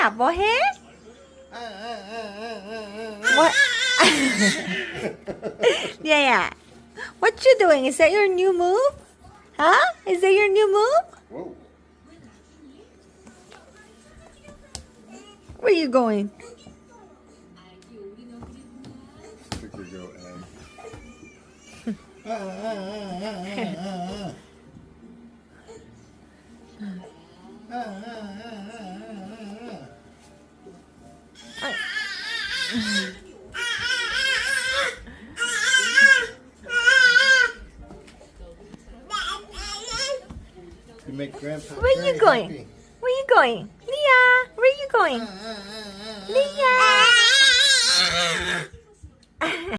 Leah, 뭐해? What? Yeah. What you doing? Is that your new move? Huh? Is that your new move? Whoa. Where you going? Took your go egg. You make Grandpa Where you very going? happy. Where you going? Leah, where you going? Leah.